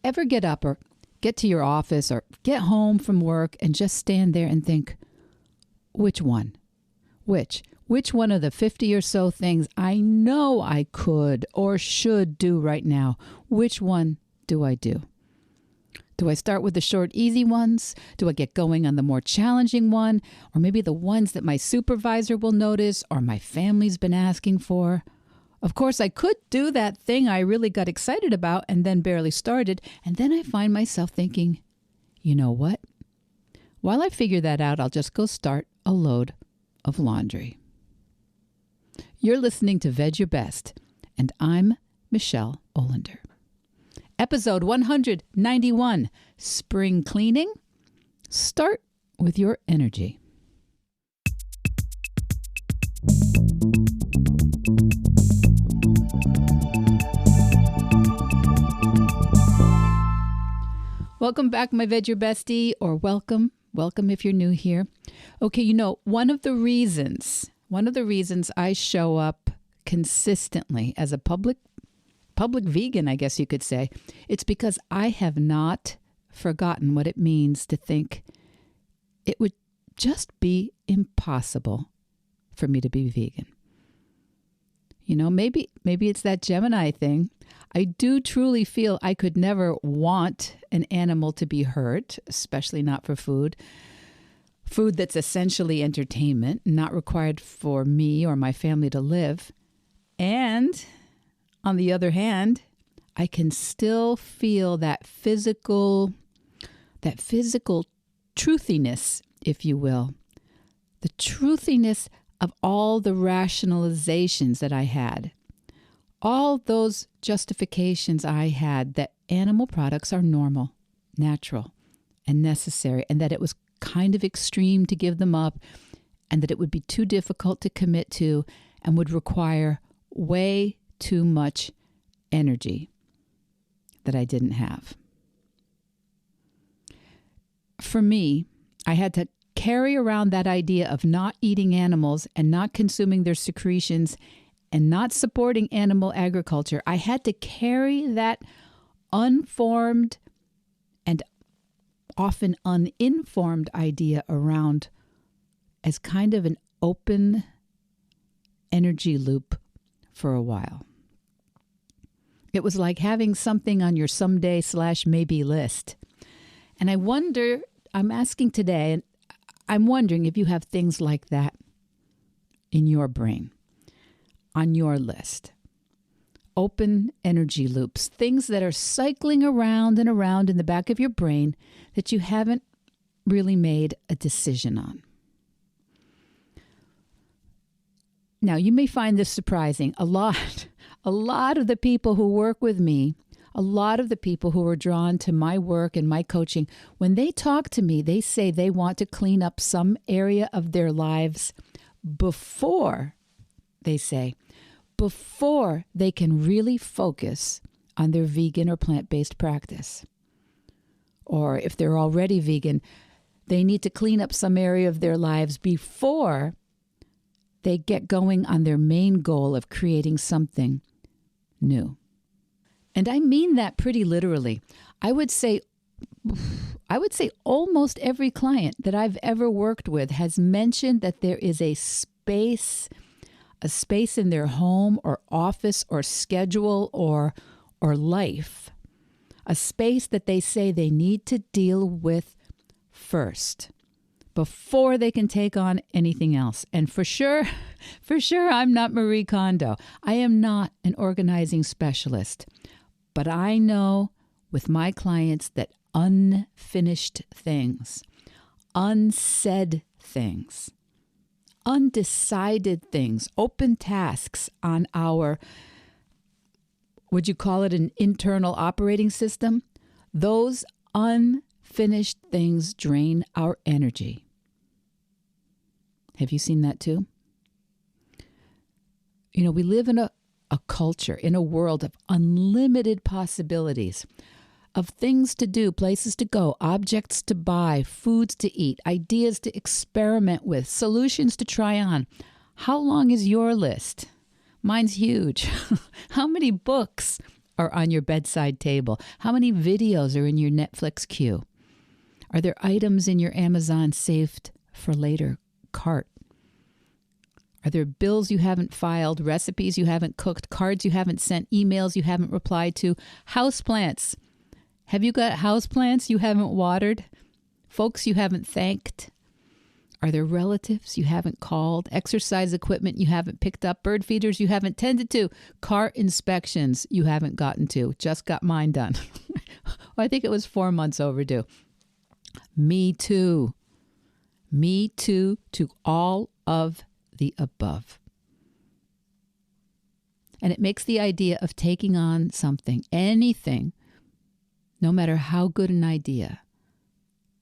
ever get up or get to your office or get home from work and just stand there and think, which one? Which one of the 50 or so things I know I could or should do right now, which one do I do? Do I start with the short, easy ones? Do I get going on the more challenging one? Or maybe the ones that my supervisor will notice or my family's been asking for? Of course, I could do that thing I really got excited about and then barely started. And then I find myself thinking, you know what? While I figure that out, I'll just go start a load of laundry. You're listening to Veg Your Best, and I'm Michelle Olander. Episode 191, Spring Cleaning. Start with your energy. Welcome back, my Veg Your Bestie, or welcome if you're new here. Okay, one of the reasons I show up consistently as a public vegan, I guess you could say, it's because I have not forgotten what it means to think it would just be impossible for me to be vegan. Maybe it's that Gemini thing. I do truly feel I could never want an animal to be hurt, especially not for food. Food that's essentially entertainment, not required for me or my family to live. And on the other hand, I can still feel that physical truthiness, if you will. The truthiness of all the rationalizations that I had. All those justifications I had that animal products are normal, natural, and necessary, and that it was kind of extreme to give them up, and that it would be too difficult to commit to and would require way too much energy that I didn't have. For me, I had to carry around that idea of not eating animals and not consuming their secretions and not supporting animal agriculture. I had to carry that unformed and often uninformed idea around as kind of an open energy loop for a while. It was like having something on your someday/maybe list. And I'm asking today, and I'm wondering if you have things like that in your brain, on your list. Open energy loops, things that are cycling around and around in the back of your brain that you haven't really made a decision on. Now, you may find this surprising. A lot of the people who work with me, a lot of the people who are drawn to my work and my coaching, when they talk to me, they say they want to clean up some area of their lives before they can really focus on their vegan or plant-based practice. Or if they're already vegan, they need to clean up some area of their lives before they get going on their main goal of creating something new. And I mean that pretty literally. I would say almost every client that I've ever worked with has mentioned that there is a space in their home or office or schedule or life, a space that they say they need to deal with first before they can take on anything else. And for sure, I'm not Marie Kondo. I am not an organizing specialist. But I know with my clients that unfinished things, unsaid things, undecided things, open tasks on our, would you call it an internal operating system? Those unfinished things drain our energy. Have you seen that too? We live in a culture, in a world of unlimited possibilities, of things to do, places to go, objects to buy, foods to eat, ideas to experiment with, solutions to try on. How long is your list? Mine's huge. How many books are on your bedside table? How many videos are in your Netflix queue? Are there items in your Amazon saved for later cart? Are there bills you haven't filed, recipes you haven't cooked, cards you haven't sent, emails you haven't replied to, houseplants? Have you got houseplants you haven't watered? Folks you haven't thanked? Are there relatives you haven't called, exercise equipment you haven't picked up, bird feeders you haven't tended to, car inspections you haven't gotten to? Just got mine done. I think it was 4 months overdue. Me too. Me too to all of the above. And it makes the idea of taking on something, anything, no matter how good an idea,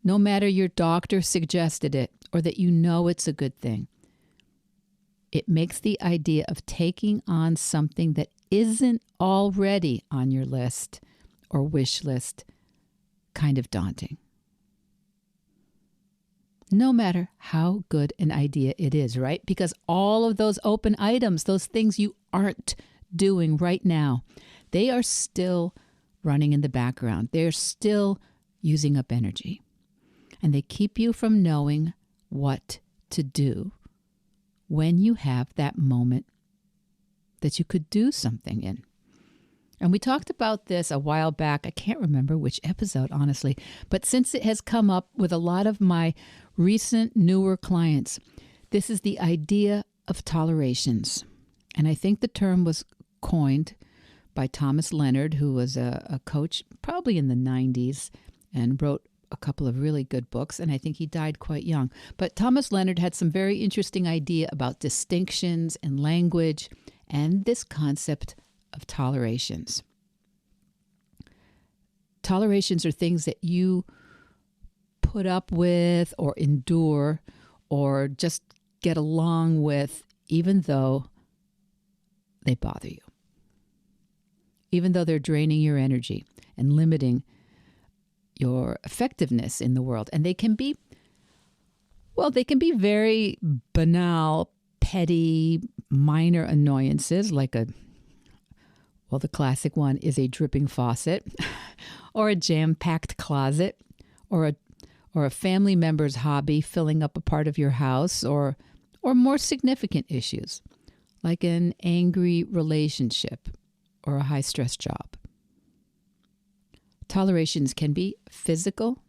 no matter your doctor suggested it or that you know it's a good thing, it makes the idea of taking on something that isn't already on your list or wish list kind of daunting. No matter how good an idea it is, right? Because all of those open items, those things you aren't doing right now, they are still running in the background. They're still using up energy. And they keep you from knowing what to do when you have that moment that you could do something in. And we talked about this a while back. I can't remember which episode, honestly. But since it has come up with a lot of my recent, newer clients, this is the idea of tolerations. And I think the term was coined by Thomas Leonard, who was a coach probably in the 90s and wrote a couple of really good books. And I think he died quite young. But Thomas Leonard had some very interesting idea about distinctions and language and this concept of tolerations. Tolerations are things that you put up with or endure or just get along with, even though they bother you, even though they're draining your energy and limiting your effectiveness in the world. And they can be, they can be very banal, petty, minor annoyances like the classic one is a dripping faucet or a jam-packed closet or a family member's hobby filling up a part of your house or more significant issues like an angry relationship or a high-stress job. Tolerations can be physical,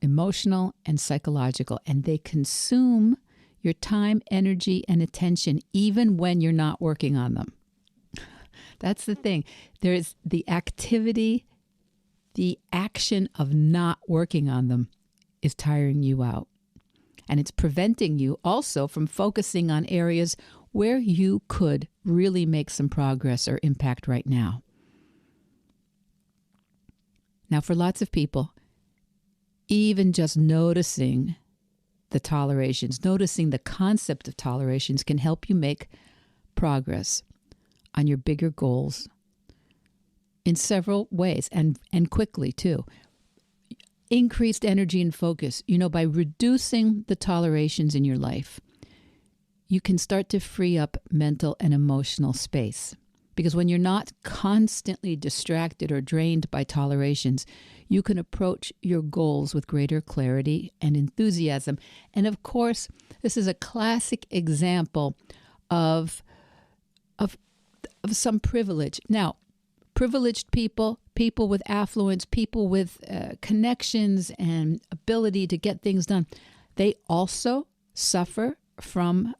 emotional, and psychological, and they consume your time, energy, and attention even when you're not working on them. That's the thing. There's the activity, the action of not working on them is tiring you out. And it's preventing you also from focusing on areas where you could really make some progress or impact right now. Now, for lots of people, even just noticing the tolerations, noticing the concept of tolerations can help you make progress on your bigger goals in several ways and quickly too. Increased energy and focus. By reducing the tolerations in your life, you can start to free up mental and emotional space. Because when you're not constantly distracted or drained by tolerations, you can approach your goals with greater clarity and enthusiasm. And of course, this is a classic example of some privilege. Now, privileged people with affluence, people with connections and ability to get things done, they also suffer from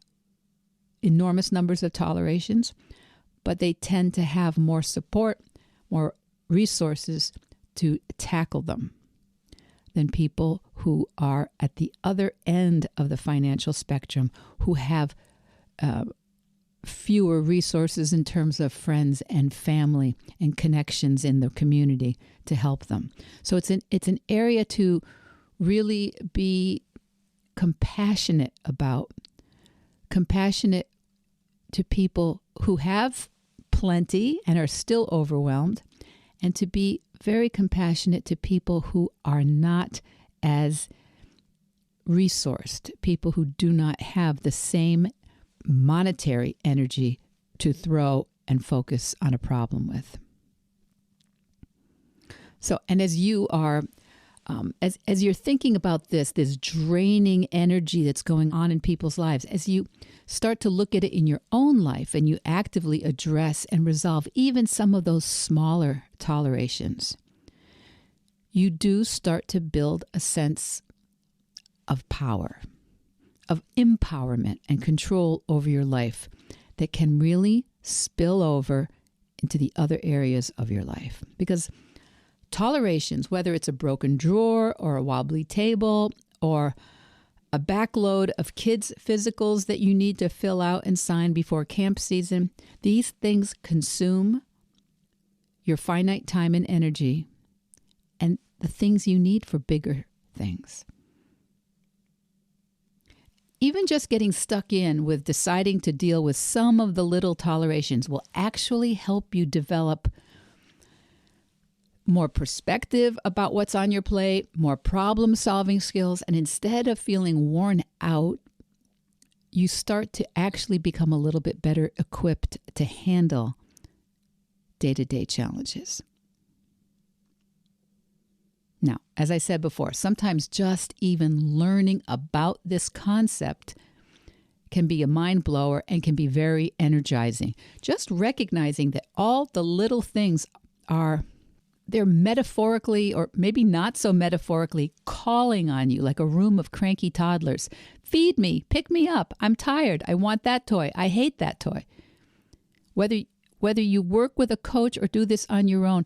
enormous numbers of tolerations, but they tend to have more support, more resources to tackle them than people who are at the other end of the financial spectrum, who have fewer resources in terms of friends and family and connections in the community to help them. So it's an area to really be compassionate about, compassionate to people who have plenty and are still overwhelmed, and to be very compassionate to people who are not as resourced, people who do not have the same monetary energy to throw and focus on a problem with. So, and as you are, as you're thinking about this draining energy that's going on in people's lives, as you start to look at it in your own life and you actively address and resolve even some of those smaller tolerations, you do start to build a sense of power, of empowerment and control over your life that can really spill over into the other areas of your life. Because tolerations, whether it's a broken drawer or a wobbly table or a backload of kids' physicals that you need to fill out and sign before camp season, these things consume your finite time and energy and the things you need for bigger things. Even just getting stuck in with deciding to deal with some of the little tolerations will actually help you develop more perspective about what's on your plate, more problem-solving skills, and instead of feeling worn out, you start to actually become a little bit better equipped to handle day-to-day challenges. Now, as I said before, sometimes just even learning about this concept can be a mind blower and can be very energizing. Just recognizing that all the little things they're metaphorically, or maybe not so metaphorically, calling on you like a room of cranky toddlers. Feed me, pick me up, I'm tired, I want that toy, I hate that toy. Whether you work with a coach or do this on your own,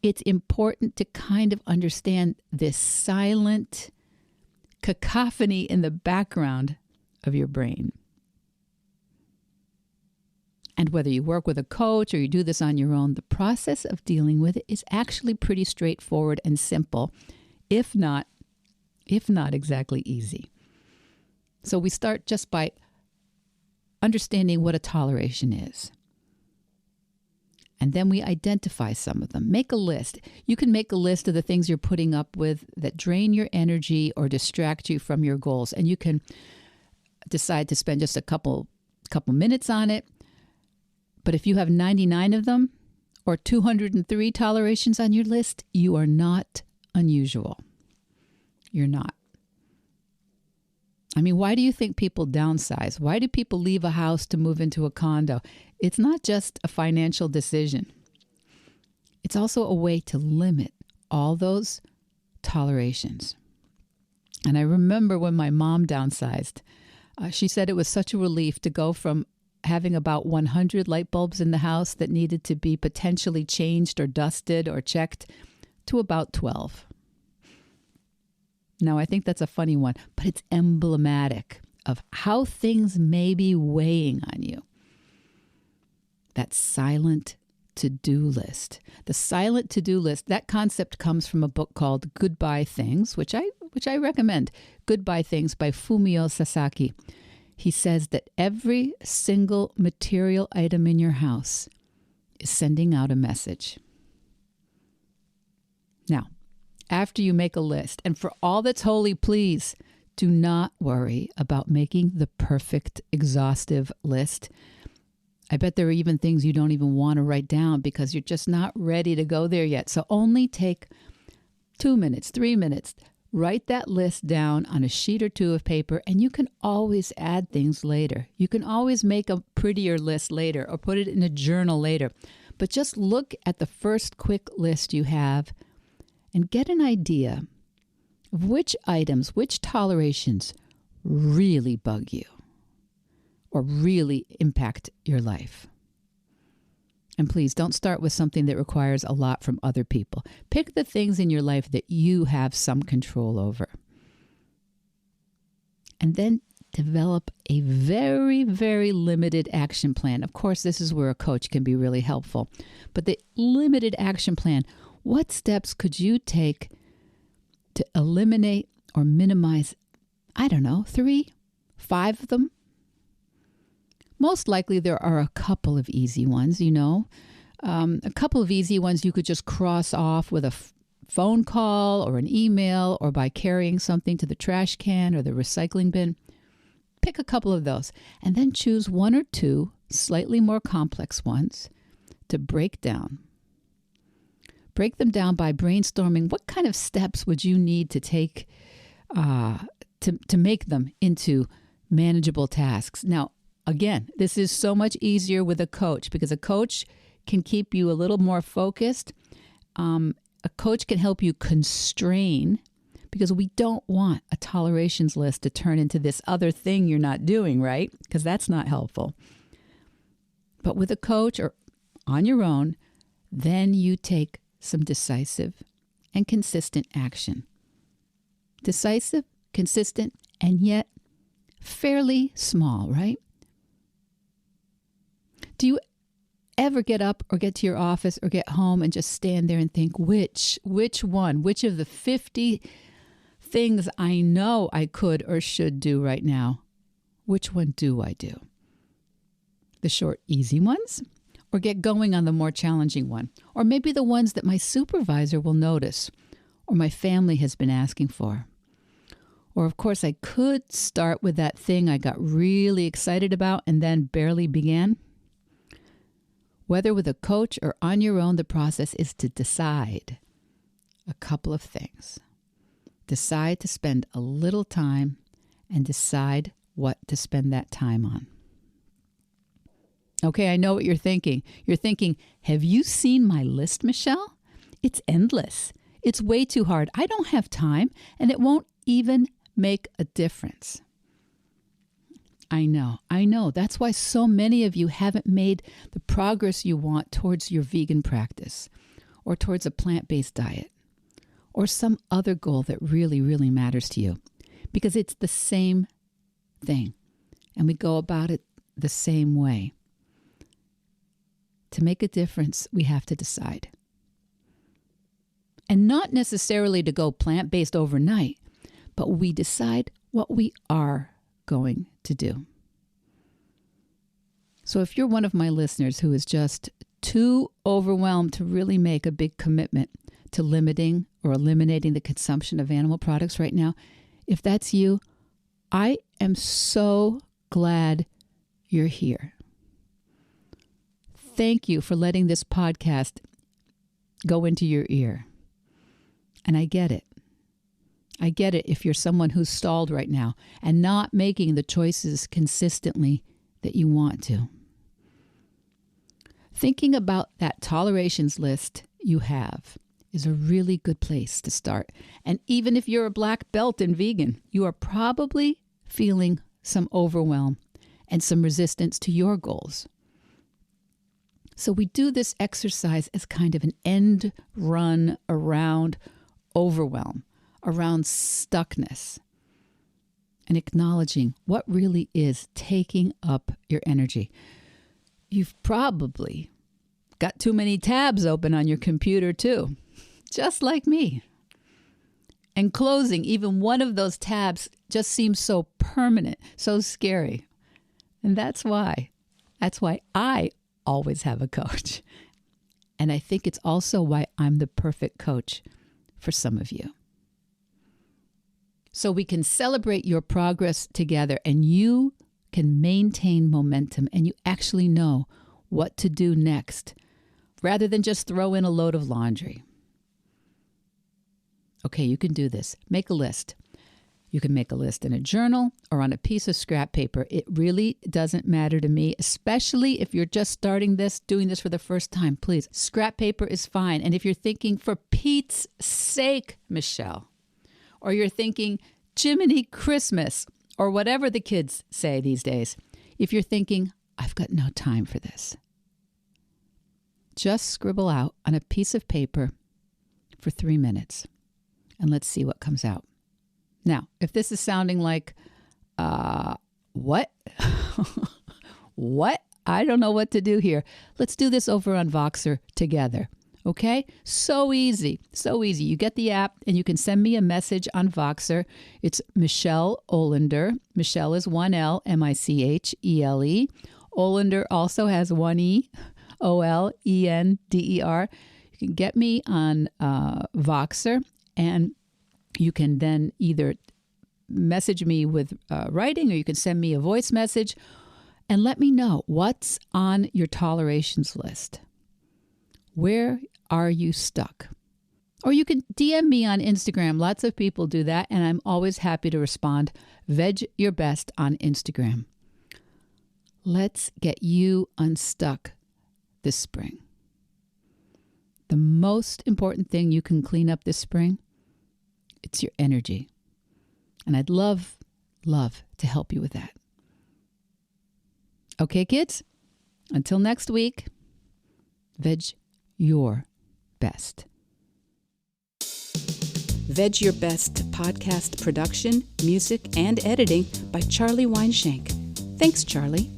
it's important to kind of understand this silent cacophony in the background of your brain. And whether you work with a coach or you do this on your own, the process of dealing with it is actually pretty straightforward and simple, if not exactly easy. So we start just by understanding what a toleration is. And then we identify some of them. Make a list. You can make a list of the things you're putting up with that drain your energy or distract you from your goals. And you can decide to spend just a couple minutes on it. But if you have 99 of them or 203 tolerations on your list, you are not unusual. You're not. I mean, why do you think people downsize? Why do people leave a house to move into a condo? It's not just a financial decision. It's also a way to limit all those tolerations. And I remember when my mom downsized, she said it was such a relief to go from having about 100 light bulbs in the house that needed to be potentially changed or dusted or checked to about 12. Now, I think that's a funny one, but it's emblematic of how things may be weighing on you. That silent to-do list. The silent to-do list, that concept comes from a book called Goodbye Things, which I recommend. Goodbye Things by Fumio Sasaki. He says that every single material item in your house is sending out a message. Now, after you make a list, and for all that's holy, please do not worry about making the perfect, exhaustive list. I bet there are even things you don't even want to write down because you're just not ready to go there yet. So only take 2 minutes, 3 minutes. Write that list down on a sheet or two of paper, and you can always add things later. You can always make a prettier list later or put it in a journal later. But just look at the first quick list you have and get an idea of which items, which tolerations really bug you or really impact your life. And please don't start with something that requires a lot from other people. Pick the things in your life that you have some control over. And then develop a very, very limited action plan. Of course, this is where a coach can be really helpful. But the limited action plan, what steps could you take to eliminate or minimize, 3, 5 of them? Most likely there are a couple of easy ones, a couple of easy ones you could just cross off with a phone call or an email or by carrying something to the trash can or the recycling bin. Pick a couple of those and then choose 1 or 2 slightly more complex ones to break down. Break them down by brainstorming what kind of steps would you need to take to make them into manageable tasks. Now, again, this is so much easier with a coach because a coach can keep you a little more focused. A coach can help you constrain because we don't want a tolerations list to turn into this other thing you're not doing, right? Because that's not helpful. But with a coach or on your own, then you take some decisive and consistent action. Decisive, consistent, and yet fairly small, right? Do you ever get up or get to your office or get home and just stand there and think, which of the 50 things I know I could or should do right now, which one do I do? The short, easy ones? Or get going on the more challenging one? Or maybe the ones that my supervisor will notice or my family has been asking for? Or, of course, I could start with that thing I got really excited about and then barely began. Whether with a coach or on your own, the process is to decide a couple of things. Decide to spend a little time and decide what to spend that time on. Okay, I know what you're thinking. You're thinking, have you seen my list, Michelle? It's endless. It's way too hard. I don't have time, and it won't even make a difference. I know. That's why so many of you haven't made the progress you want towards your vegan practice or towards a plant-based diet or some other goal that really, really matters to you because it's the same thing and we go about it the same way. To make a difference, we have to decide. And not necessarily to go plant-based overnight, but we decide what we are going to do. So if you're one of my listeners who is just too overwhelmed to really make a big commitment to limiting or eliminating the consumption of animal products right now, if that's you, I am so glad you're here. Thank you for letting this podcast go into your ear. And I get it. I get it if you're someone who's stalled right now and not making the choices consistently that you want to. Thinking about that tolerations list you have is a really good place to start. And even if you're a black belt in vegan, you are probably feeling some overwhelm and some resistance to your goals. So we do this exercise as kind of an end run around overwhelm, around stuckness, and acknowledging what really is taking up your energy. You've probably got too many tabs open on your computer too, just like me. And closing even one of those tabs just seems so permanent, so scary. And that's why I always have a coach. And I think it's also why I'm the perfect coach for some of you. So we can celebrate your progress together and you can maintain momentum and you actually know what to do next rather than just throw in a load of laundry. Okay, you can do this. Make a list. You can make a list in a journal or on a piece of scrap paper. It really doesn't matter to me, especially if you're just doing this for the first time. Please, scrap paper is fine. And if you're thinking, for Pete's sake, Michelle, or you're thinking, Jiminy Christmas, or whatever the kids say these days, if you're thinking, I've got no time for this, just scribble out on a piece of paper for 3 minutes and let's see what comes out. Now, if this is sounding like, what? What? I don't know what to do here. Let's do this over on Voxer together. Okay? So easy. So easy. You get the app and you can send me a message on Voxer. It's Michelle Olander. Michelle is 1L, Michele. Olander also has 1E, Olender. You can get me on Voxer and you can then either message me with writing or you can send me a voice message and let me know what's on your tolerations list. Where Are you stuck? Or you can DM me on Instagram. Lots of people do that, and I'm always happy to respond. Veg Your Best on Instagram. Let's get you unstuck this spring. The most important thing you can clean up this spring, it's your energy. And I'd love to help you with that. Okay, kids? Until next week, veg your best. Veg Your Best podcast production, music, and editing by Charlie Weinshank. Thanks, Charlie.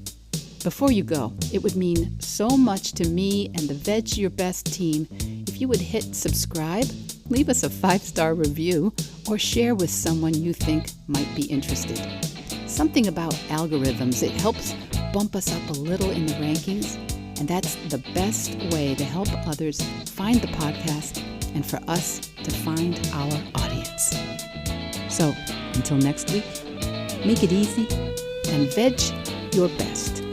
Before you go, it would mean so much to me and the Veg Your Best team if you would hit subscribe, leave us a 5-star review, or share with someone you think might be interested. Something about algorithms, it helps bump us up a little in the rankings, and that's the best way to help others find the podcast and for us to find our audience. So, until next week, make it easy and veg your best.